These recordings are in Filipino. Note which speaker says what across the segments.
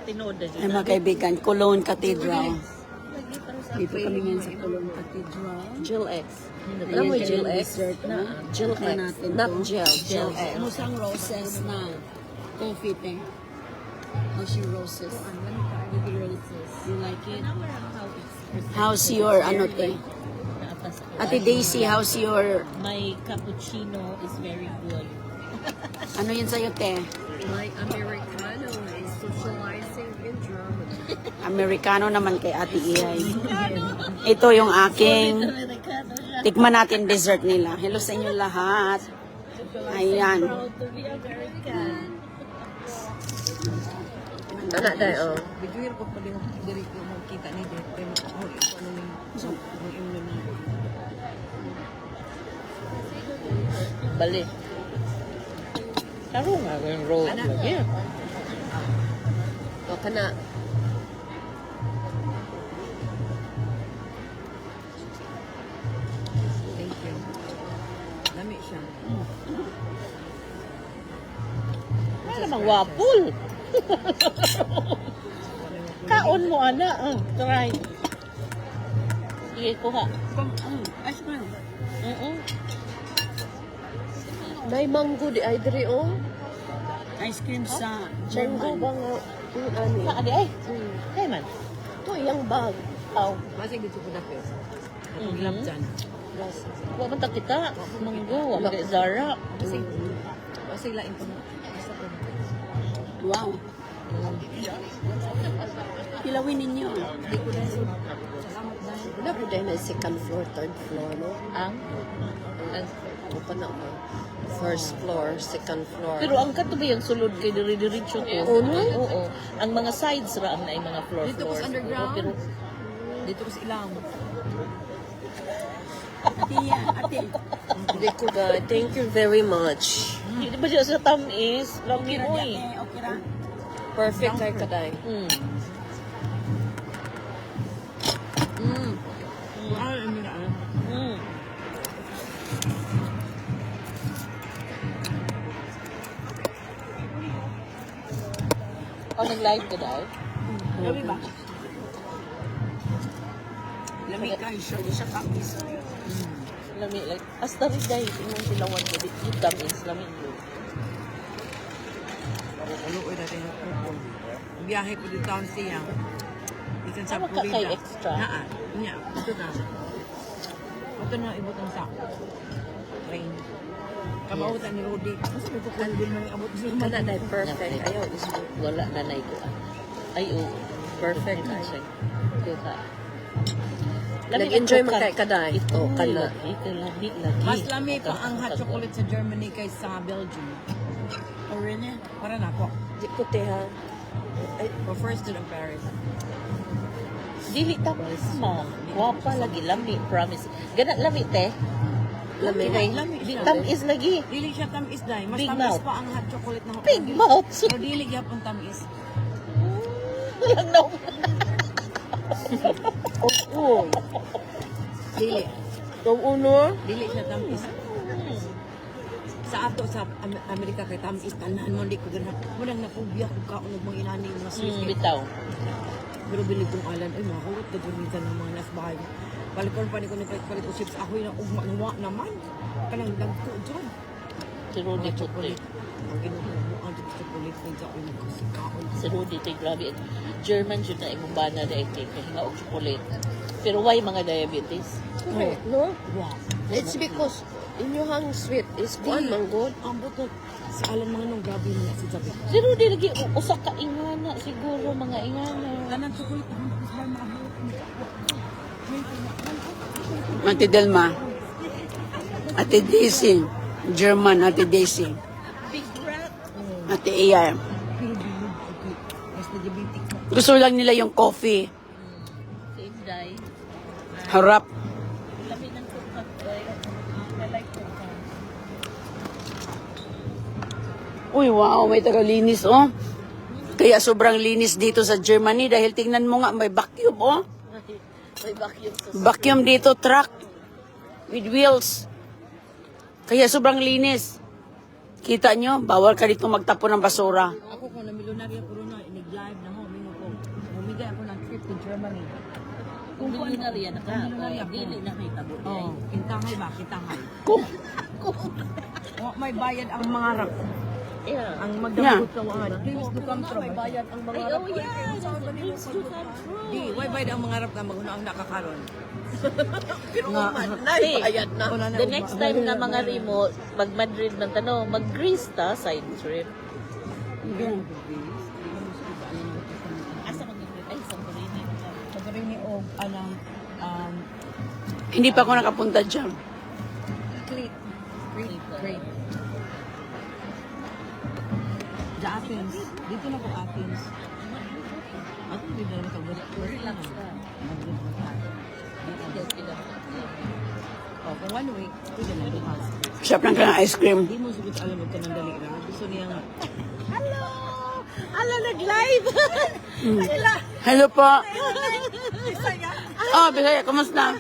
Speaker 1: tinood na
Speaker 2: Ay mga kaibigan, Cologne Cathedral. Dito kami ngayon sa Cologne Cathedral.
Speaker 3: Jill X.
Speaker 2: Ayan
Speaker 3: mo
Speaker 2: kayo
Speaker 3: Jill
Speaker 2: yung
Speaker 3: X?
Speaker 2: dessert na.
Speaker 3: Jill
Speaker 2: Tikman
Speaker 3: X.
Speaker 2: natin
Speaker 3: Not
Speaker 2: to.
Speaker 3: Jill. Jill X.
Speaker 2: Musang roses na coffee te. How's your roses? You like it? How's your ano te? Ate Daisy, how's your
Speaker 1: My cappuccino is very good.
Speaker 2: ano yun sa'yo te?
Speaker 3: My Americano is socializing in Germany.
Speaker 2: Amerikano naman kay Ate Ihay. Ito yung aking tikman natin dessert nila. Hello sa inyo lahat. Ayan.
Speaker 1: Proud to be American.
Speaker 3: Anak tayo.
Speaker 4: Bigyan ko pa din diri ko makita ni Dete. Ano yung imno na.
Speaker 1: Bali. Karo nga yung road lagi.
Speaker 3: O ka na.
Speaker 4: Thank you. Lami siya.
Speaker 1: Ano namang wapol? Kaon mo, ana. Try. Sige, kuha.
Speaker 2: Ice cream.
Speaker 3: May mango di ay diri oh.
Speaker 2: Ice cream sa
Speaker 3: Mango
Speaker 2: German.
Speaker 3: ba nga? Ani.
Speaker 1: Adi ay. Hey man.
Speaker 3: Ito yung bag.
Speaker 1: Aw.
Speaker 4: Masig dito ko dapit.
Speaker 1: Mhm.
Speaker 4: Ang lap dyan.
Speaker 1: Wa man ta kita. Manggo, wa man kay Zara.
Speaker 4: Masig lain ko. Basta ko.
Speaker 2: Wow. Kilawin ninyo.
Speaker 4: Hindi ko dahil. Salamat dahil.
Speaker 3: Wala po dahil na second floor, third floor, no?
Speaker 1: Ang
Speaker 3: Ano pa na ba? First floor, second floor.
Speaker 1: pero ang kato ba yung sulod kay diri-diretso to?
Speaker 3: Uno?
Speaker 1: Oo. Ang mga sides ra ang naay mga floor
Speaker 4: Dito ko
Speaker 1: floors.
Speaker 4: sa underground.
Speaker 1: Oo, pero
Speaker 4: Dito ko sa ilang.
Speaker 2: Ate, ate.
Speaker 3: Hindi ko ba? Thank you very much.
Speaker 1: di ba siya sa tamis? Lami
Speaker 2: Okay ra
Speaker 1: mo
Speaker 2: di,
Speaker 1: eh.
Speaker 2: ate. Okay ra.
Speaker 3: Perfect kay kaday.
Speaker 4: Ay, ano na.
Speaker 1: Mm. Oh, nag-live ka daw?
Speaker 2: Lami ba? Lami ka, sure. Di siya kapis.
Speaker 1: Lami, like, hasta rin dahil tingnan sila one ko, yung tamis, lami yun.
Speaker 4: Ulo-ulo natin yung kupon. Biyahe ko dito taon siya. Ikan sa
Speaker 1: Ano ka kay
Speaker 4: Florida.
Speaker 1: extra?
Speaker 4: Naa. Nya. Ito na. Ito na ibot ang sa train. Kabautan ni Rudy. Kasi may kukulbin mo yung abot sa
Speaker 3: Kana day perfect. Ayaw is
Speaker 1: Wala na na ko. Ay, oo.
Speaker 3: perfect
Speaker 1: Ay,
Speaker 3: ay.
Speaker 1: Kuha.
Speaker 3: Nag-enjoy mo kay kaday.
Speaker 1: Ito,
Speaker 3: Oh, kana.
Speaker 1: Ito, lagi, lagi.
Speaker 4: Mas lami pa ang hot chocolate sa Germany kaysa sa Belgium.
Speaker 2: Oh, really?
Speaker 4: Para na ako.
Speaker 3: Di ko te ha. Ay,
Speaker 4: For first to the Paris.
Speaker 1: Dili tapos man. Wapa lagi, lami, promise. Ganat lami, te.
Speaker 3: lami.
Speaker 4: Lami.
Speaker 1: Tamis lagi.
Speaker 4: Dili siya tamis dahil. Mas
Speaker 1: Big
Speaker 4: tamis
Speaker 1: mouth.
Speaker 4: pa ang hot chocolate na
Speaker 1: Big mouth.
Speaker 4: Pero dili gyapon tamis.
Speaker 1: Walang naw.
Speaker 3: Oo.
Speaker 4: Dili.
Speaker 3: Kung uno,
Speaker 4: Dili siya tamis. Sa ato sa Amerika kay tamis tanan mo di ko ganap. Mudang napubya ko kaon og mga inani mga Swiss.
Speaker 1: Bitaw.
Speaker 4: Pero bili kong alan ay makulot na gunitan ng mga nasbahay. Balikon pa ni ko ni palit ko chips ako na ugma naman. Kanang dagko jud.
Speaker 1: Si Rudy
Speaker 4: Mga
Speaker 1: puti.
Speaker 4: chocolate. Ang ginubuo ang chocolate ng sa ulo ko si kaon.
Speaker 1: Si Rudy, te, grabe. German jud na imong bana na ite. Kahinga og chocolate. Pero why mga diabetes?
Speaker 3: no?
Speaker 4: Wow.
Speaker 3: It's because inyong sweet is kuan manggod.
Speaker 4: Ang butot. Sa alam mga nung gabi na si Jabi.
Speaker 1: Si Rudy lagi usa ka ingana siguro mga ingana.
Speaker 4: Kanang chocolate ang isbay maahot.
Speaker 2: Ate Delma. Ate Daisy. German, Ate Daisy.
Speaker 1: Big rat.
Speaker 2: Ate Iya.
Speaker 4: Mas na diabetic na.
Speaker 2: Gusto lang nila yung coffee.
Speaker 1: Same day.
Speaker 2: Harap.
Speaker 1: Labi ng coconut oil. I like coconut.
Speaker 2: Uy, wow, may tagalinis, oh. Kaya sobrang linis dito sa Germany dahil tingnan mo nga, may vacuum, oh.
Speaker 1: May vacuum sa
Speaker 2: Vacuum dito, truck. With wheels. Kaya sobrang linis. Kita nyo, bawal ka dito magtapon ng basura.
Speaker 1: Ako
Speaker 4: ko na milyonarya ko rin na inig-live na ho, mingo ko. Humigay ako ng trip to Germany.
Speaker 1: Kung milyonarya na ka,
Speaker 4: milyonarya ko.
Speaker 1: dili na may tabo.
Speaker 4: Oh, kintahay ba? Kintahay. May bayad ang mga rap.
Speaker 1: Yeah.
Speaker 4: Ang magdamot ka wala. Dreams do come true. May bayad ang mga
Speaker 1: Ay,
Speaker 4: rap.
Speaker 1: oh yeah, dreams do come true.
Speaker 4: Di, may bayad ang mga rap na magunaang nakakaroon.
Speaker 3: Pero
Speaker 4: Nga.
Speaker 3: man, naibayad na.
Speaker 1: The next time na mga rimo, mag-Madrid man tanong, mag-Greece ta, side trip. Asa mag-Greece? Ay, Santorini.
Speaker 4: Santorini o anang
Speaker 2: Hindi pa ako nakapunta dyan.
Speaker 4: Crete. Crete. Sa Athens. Dito na po Athens. Ako hindi na naman
Speaker 1: Relax ka.
Speaker 4: Oh, kung 1 week, pwede na bukas.
Speaker 2: Shop lang ka ng ice cream.
Speaker 4: Hindi mo siguro alam mo ka ng dali ra. Gusto niya nga.
Speaker 1: Ala, nag-live!
Speaker 2: Hello po. Oh, Bisaya, kumusta?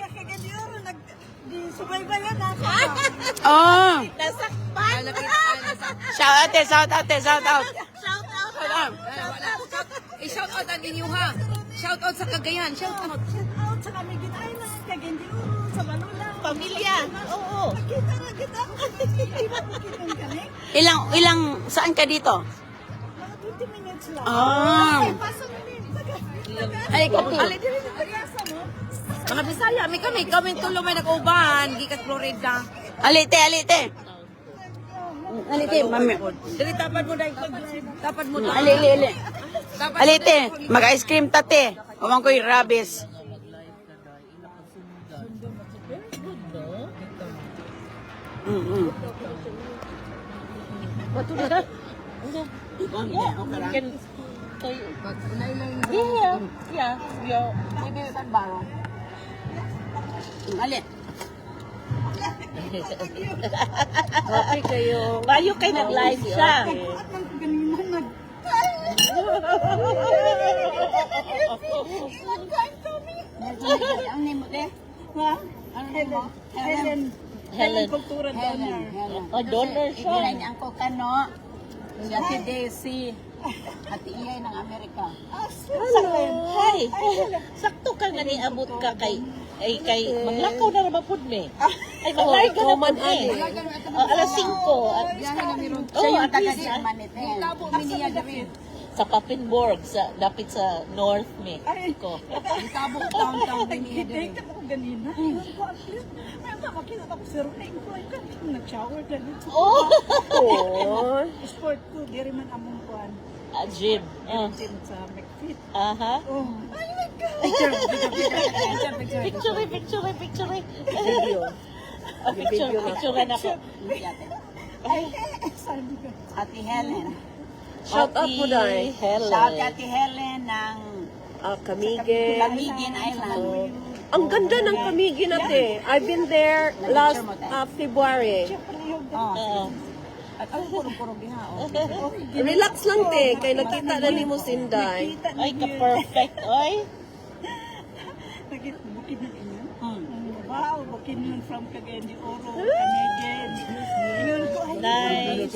Speaker 2: Oh,
Speaker 1: Nasakpan!
Speaker 2: shout out, shout out, shout out.
Speaker 1: Shout out!
Speaker 4: I-shout out ang inyo ha. Shout out sa Cagayan. Shout out.
Speaker 1: Pamilya! Oo!
Speaker 2: Ilang, saan ka dito? Ah. Ay, kati.
Speaker 4: Mga Bisaya, kami tulo may nag-uban. Gikas Florida.
Speaker 2: Alite. Alite, mami.
Speaker 4: Dali, tapad mo dahil. Tapad mo dahil.
Speaker 2: Ali. Alite, mag-ice cream tate. Huwag ko'y rabis.
Speaker 1: Can... Yeah.
Speaker 2: Ali.
Speaker 1: Happy kayo. Bayo kay nag-live siya.
Speaker 2: Ang name mo, te? Ano name mo? Helen.
Speaker 1: Helen. Oh, donor siya.
Speaker 2: Igilan niya ang kokano. Si Ate Daisy. Ate Iyay ng Amerika.
Speaker 1: Hi. Sakto ka nga ni abot ka kay maglakaw na naman pud me. Ay maglarga na pud me. Alas 5 at
Speaker 2: Siya
Speaker 1: oh,
Speaker 2: yung
Speaker 1: at least
Speaker 2: taga-German ito.
Speaker 4: Labo, miniya diri.
Speaker 1: sa Papenburg, dapit sa North me. Ko.
Speaker 4: Itabo, downtown, miniya diri.
Speaker 1: Oh.
Speaker 5: Sport ko, diri man among kuan.
Speaker 1: Gym.
Speaker 5: Gym sa McFit.
Speaker 1: Aha.
Speaker 5: Oh,
Speaker 1: Picture. Picture na ako.
Speaker 5: sabi ko.
Speaker 2: Ate Helen.
Speaker 3: Shout out mo dahil.
Speaker 1: Helen.
Speaker 2: Shout Ate Helen ng
Speaker 3: Kamigin.
Speaker 2: Lamigin Island.
Speaker 3: Ang ganda ng Kamigin natin. I've been there last February.
Speaker 1: Oo.
Speaker 4: At ang puro-puro biha.
Speaker 3: Relax lang te, kay nakita na ni mo Sinday.
Speaker 1: Ay, ka-perfect. Oy.
Speaker 5: Bukid na inyo. Wow, bukid nun from Cagayan de Oro, Canadian. Yun ko, ay,
Speaker 1: Nice.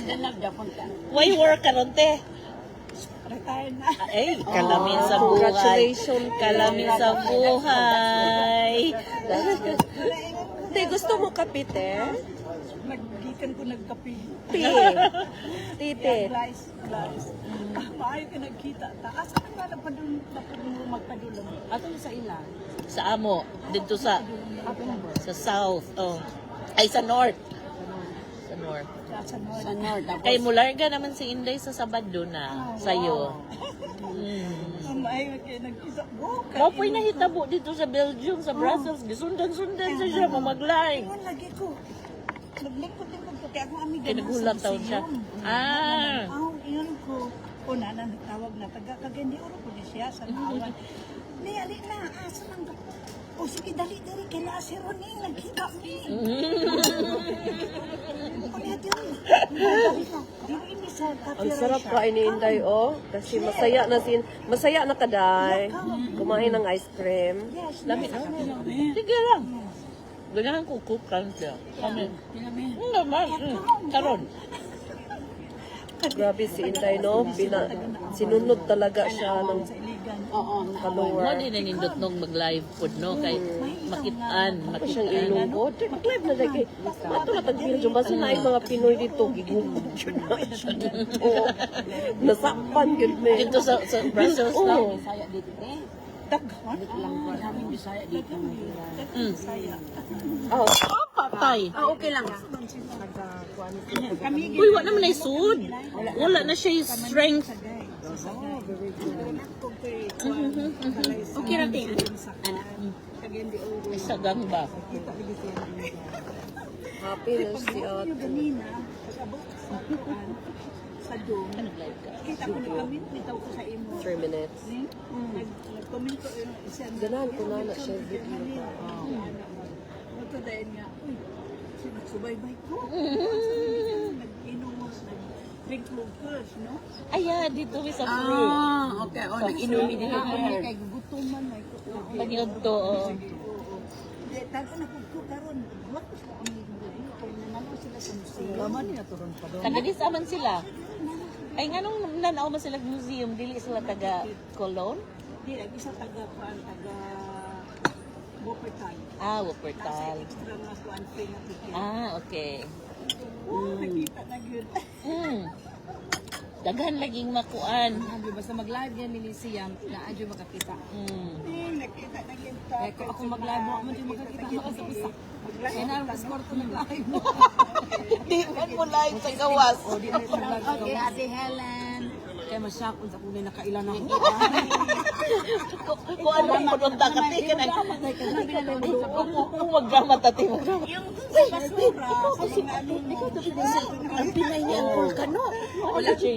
Speaker 2: Dalag Japon ka.
Speaker 1: Why work ka ron, te?
Speaker 5: retire na.
Speaker 1: Ay, kalamin sa buhay.
Speaker 3: Congratulations.
Speaker 1: Kalamin sa buhay.
Speaker 3: Te, gusto mo kape te?
Speaker 5: Naggikan ko nagkapi.
Speaker 3: Tite.
Speaker 5: Glass. Maayo ka nagkita. Taas ka nga na magpadulong.
Speaker 4: Ato sa ila.
Speaker 1: Sa amo, dito sa south. Oh. Ay, sa north. Sa north.
Speaker 5: Sa North.
Speaker 2: Sa North. Tapos,
Speaker 1: Kay mularga naman si Inday sa Sabado na sa'yo.
Speaker 5: Maayo ka nagkita.
Speaker 1: Mapoy na hitabo dito sa Belgium, sa Brussels. Gisundan-sundan sa siya, mamaglaing.
Speaker 5: Ingon lagi ko. Naglingkod-lingkod ko. Kaya akong amiga
Speaker 1: Kaya nagulat taon siya. Ah!
Speaker 5: Iyon ko. Una na nagtawag na taga Cagayan de Oro po siya sa naawan. Niyali na, asa lang ko. O sige, dali-dali, kaya si Roning, nagkita ni. O niya, dili. Dili ini sa
Speaker 3: Ang
Speaker 5: copyright
Speaker 3: sarap
Speaker 5: siya.
Speaker 3: kain ni Inday, oh. Kasi masaya na kaday. Kumain ng ice cream.
Speaker 5: Yes,
Speaker 1: Dami. Sige lang. Ganahan ko cook kan siya. Kami. Naman. Karon.
Speaker 3: Grabe si Inday, no? Sinunod talaga siya ng
Speaker 2: Oo.
Speaker 1: Mo
Speaker 3: follower.
Speaker 1: din na nindot nung mag-live food, no? Kay makitaan,
Speaker 3: Ako siyang
Speaker 1: makitaan.
Speaker 3: ilungkod. Mag-live na dahil kay matulad ang video. Basta na ay mga Pinoy dito. Gigugod yun na siya dito. Nasakpan yun, me.
Speaker 1: Dito sa Brussels lang.
Speaker 3: Oo.
Speaker 2: Bisaya dito eh.
Speaker 5: Daghan.
Speaker 2: Daming Bisaya dito.
Speaker 3: Oh,
Speaker 1: Patay.
Speaker 2: Ah, okay lang.
Speaker 1: Uy, wala naman ay sud. Wala na siya yung strength.
Speaker 2: Okay ra din.
Speaker 1: Ay, sagang ba?
Speaker 3: happy na si Ate.
Speaker 5: Ganina, pag-abot sa kuan, sa dome,
Speaker 1: Nag-live ka.
Speaker 5: kita ko nag-comment, bitaw ko sa imo.
Speaker 3: 3 minutes.
Speaker 5: Nag-comment ko siya.
Speaker 3: Ganahan ko na siya video.
Speaker 5: Ito dahil nga, uy, subaybay ko. Nag-inom mo, nag-drink first, no?
Speaker 1: Aya, dito may sa fruit.
Speaker 2: Ah, okay. Oh, nag-inumi din ako.
Speaker 5: Kay gugutuman, may kutuman.
Speaker 1: Panyod to, oh.
Speaker 5: Di, tago na ko karon. What is ko ang kung nanalo sila sa museo.
Speaker 4: Laman niya turon pa doon.
Speaker 1: Taga-disa man sila. Ay, nga nung nanaw man sila museum, dili sila taga Cologne?
Speaker 5: Di, isa taga-pan, Bopertal.
Speaker 1: Ah, Wuppertal.
Speaker 5: Extra nga kuan free na ticket.
Speaker 1: Ah, okay.
Speaker 5: Nakita na yun.
Speaker 1: Daghan laging makuan.
Speaker 4: Sabi, basta mag-live yan ni Siyam, na adyo makakita.
Speaker 5: Nakita na yun.
Speaker 4: Kaya kung ako mag-live mo, ako din makakita ka sa isa. Kaya na, mas-score ko nag-live mo.
Speaker 1: Di man mo live sa gawas.
Speaker 4: O, di na ito mag-live
Speaker 2: Okay,
Speaker 4: ka.
Speaker 2: Ate Helen.
Speaker 4: Kaya masyak kung sa kunay nakailan ako.
Speaker 1: Kung ano ang pununta ka, tika na. Kung mag-drama tati mo.
Speaker 5: Yung sa basura, kasi nga ano mo.
Speaker 2: Ang Pinay niya ang volcano.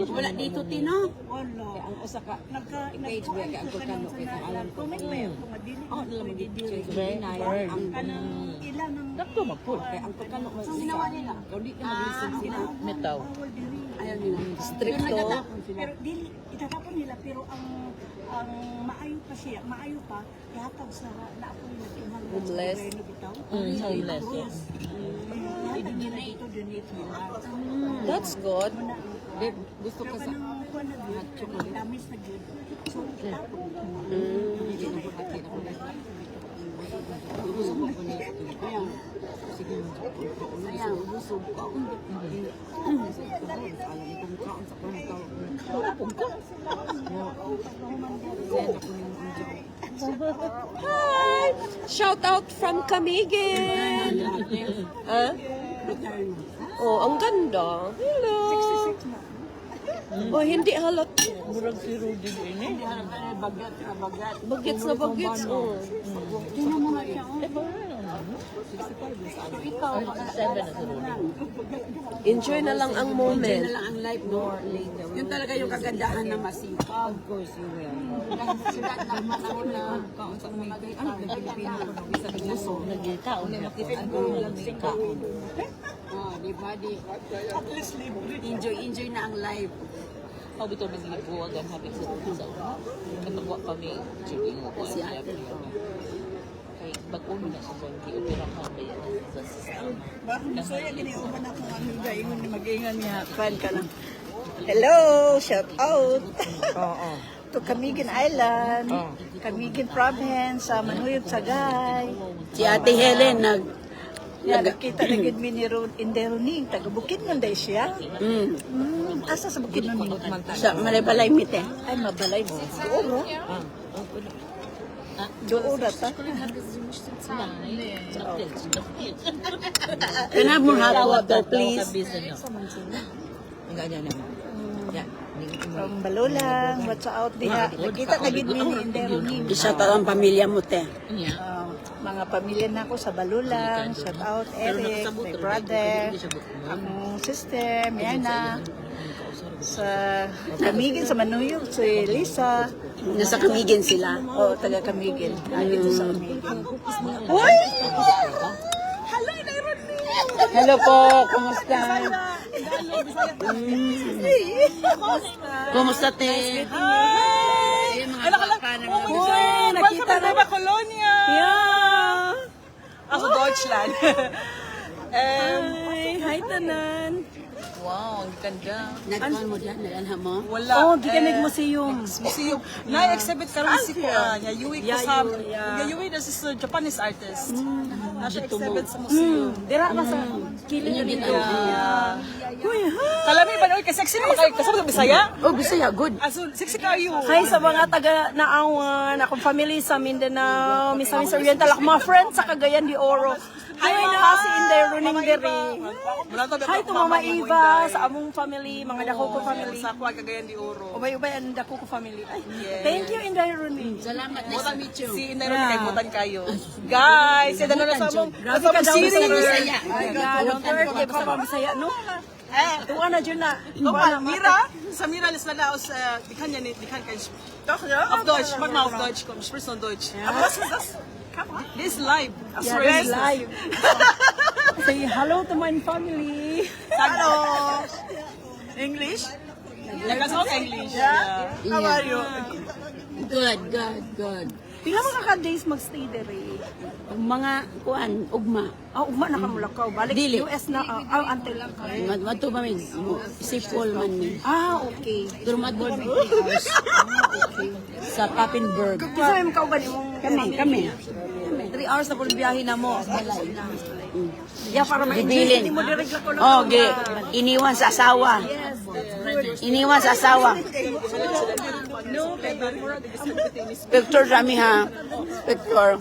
Speaker 2: Wala dito, Tino.
Speaker 5: Wala.
Speaker 4: Ang usa ka,
Speaker 5: Nagka-page
Speaker 4: ba, kaya ang volcano, kaya ang alam ko.
Speaker 5: Comment ba yun? Kung madili
Speaker 4: oh,
Speaker 5: ko,
Speaker 4: nalang
Speaker 5: pwede
Speaker 4: mag-picture
Speaker 5: dili.
Speaker 4: ko. Inay, ang
Speaker 5: Kanang ilan ng
Speaker 1: Dakto magpul.
Speaker 4: kaya ang volcano, ginawa nila. Kung di ka mag-listen sila.
Speaker 1: Metaw.
Speaker 5: bawal diri.
Speaker 2: Ayaw nila.
Speaker 3: Stricto.
Speaker 5: Pero dili, itatapon nila, pero ang maayo pa siya, maayo pa, ihatag sa naapoy na tinghal sa
Speaker 3: Homeless.
Speaker 5: gobyerno bitaw.
Speaker 1: Homeless, yes.
Speaker 5: Ihatag nila dito, donate nila.
Speaker 3: That's good.
Speaker 5: Muna ang
Speaker 4: Babe, gusto
Speaker 5: pero
Speaker 4: ka sa...
Speaker 5: kanang kuwan na yun, damis na yun. So, itapon.
Speaker 4: Hindi na ko hati na ko na. Gusto mo ko niya. Sige mo.
Speaker 2: Sayang, busog ko.
Speaker 4: Alam mo kung kaon sa kong tao.
Speaker 1: Wala pong ka.
Speaker 3: Hi! Shout out from Camiguin! Ah? Oh, ang ganda. Hello! Oh, hindi halat.
Speaker 1: Murag si Rudy ini.
Speaker 3: Bagets na bagets. Oh.
Speaker 2: Tingnan mo nga siya.
Speaker 1: Ikaw, 7 na si Rudy.
Speaker 3: Enjoy na lang ang
Speaker 2: Yan
Speaker 3: moment.
Speaker 2: na lang ang life mo. Yun talaga yung kagandahan na masipag.
Speaker 4: Of course, you will.
Speaker 2: Sila na panahon na
Speaker 4: Kaon sa mga gay. Ano, nag-Pilipino ko na. Bisa ng gusto.
Speaker 1: Nagkaon na po.
Speaker 2: kaon. Oh, di ba? Enjoy na ang life.
Speaker 1: How bito naglibuwagan habig sa Rudy sa una. Katagwa kami, checking mo ko.
Speaker 2: Si Ate.
Speaker 1: Kay bag-uno na siya sa opera ka ba yan sa system.
Speaker 5: Bakit masaya giniuman ako ng amiga, ingon ni mag-ingan niya, fan ka lang. Hello! Shout out!
Speaker 4: Oo.
Speaker 5: To Camiguin Island, Camiguin Province, sa Manuyog, Sagay.
Speaker 2: Si Ate Helen
Speaker 5: Yan, nakita na gid mi ni Inderoning, taga Bukidnon siya. Asa sa Bukidnon ni?
Speaker 2: sa Malay-Balay Mite.
Speaker 5: Ay, mabalay mo. Doon, doon ta.
Speaker 2: Can I have more hot water, please?
Speaker 4: Ang ganyan naman. Yan.
Speaker 5: From Balulang, what's out diha. Nakita na gid mi ni Inderoning.
Speaker 2: Isa ang pamilya mo, te.
Speaker 5: Mga pamilya na ako sa Balulang, shout out Eric, my brother, ang sister, Miana, sa Camiguin, sa Manuyog, si Lisa,
Speaker 2: Nasa Camiguin sila.
Speaker 5: o taga Camiguin, dito sa Camiguin.
Speaker 2: Hello po, kumusta? Kumusta, te? Hi! Mga baka na mga
Speaker 5: Uy, nakita na ba Colonia?
Speaker 2: Yeah!
Speaker 5: Ako Deutschland.
Speaker 2: Hi, tanan.
Speaker 6: Wow, ang ganda.
Speaker 2: Nagkuhan mo dyan, nalanha mo?
Speaker 6: Wala.
Speaker 3: Oh, gikan museum.
Speaker 6: Museum. Na-exhibit karon si Kuya. Yayui Kusam. Yayui na si Japanese artist. Na-exhibit sa museum.
Speaker 3: Dira ka sa kilid
Speaker 2: Yun din
Speaker 3: dito.
Speaker 2: ang...
Speaker 6: Kalami ba oy kasi sexy naman kayo kasama ng Bisaya?
Speaker 2: Oh, Bisaya, good.
Speaker 6: Aso sexy kayo.
Speaker 3: Hi sa mga taga Naawan, akong family sa Mindanao, Misamis Oriental, akong mga friends sa Cagayan de Oro. Hi na si Inday Runing Diri. Hi to Mama Eva sa among family, mga dako ko family.
Speaker 6: Sa Kuya Cagayan de Oro.
Speaker 3: Ubay-ubay ang dako ko family. Ay, thank you Inday Runing.
Speaker 2: Salamat, nice to meet you.
Speaker 6: Si Inday Ron kay kayo. Guys, yan na sa among
Speaker 3: Grabe ka daw
Speaker 6: series.
Speaker 3: sa
Speaker 2: Bisaya.
Speaker 3: Don't worry, pa pa Bisaya, no? Tuwa na dyan na.
Speaker 6: Mira, sa Mira les Lalaos, die kann ja nicht, die kann kein Doch, ja. Auf Deutsch, mach mal auf Deutsch, komm, sprich noch Deutsch. Aber was ist das? This is live.
Speaker 3: Yeah, this is live. Say hello to my family.
Speaker 6: Hallo. English? Ja, kannst auch English. Ja. How are you?
Speaker 2: Good, good, good.
Speaker 3: Pila mga ka-days magstay dere?
Speaker 2: Mga kuan, ugma.
Speaker 3: Ugma na kamulakaw. Balik
Speaker 2: Dili.
Speaker 3: US na, until lang ka.
Speaker 2: Madto ba min? Sipol man ni.
Speaker 3: Okay.
Speaker 2: Durmad-board 3 hours. Sa Papenburg.
Speaker 3: Kisa may makauban imong
Speaker 2: Kami.
Speaker 3: 3 hours na po biyahe na mo. Yeah, para ma-enjoy
Speaker 2: Bibilin.
Speaker 3: mo direct ko lang.
Speaker 2: Oh, iniwan sa asawa. Iniwan sa asawa. Picture kami ha. Picture.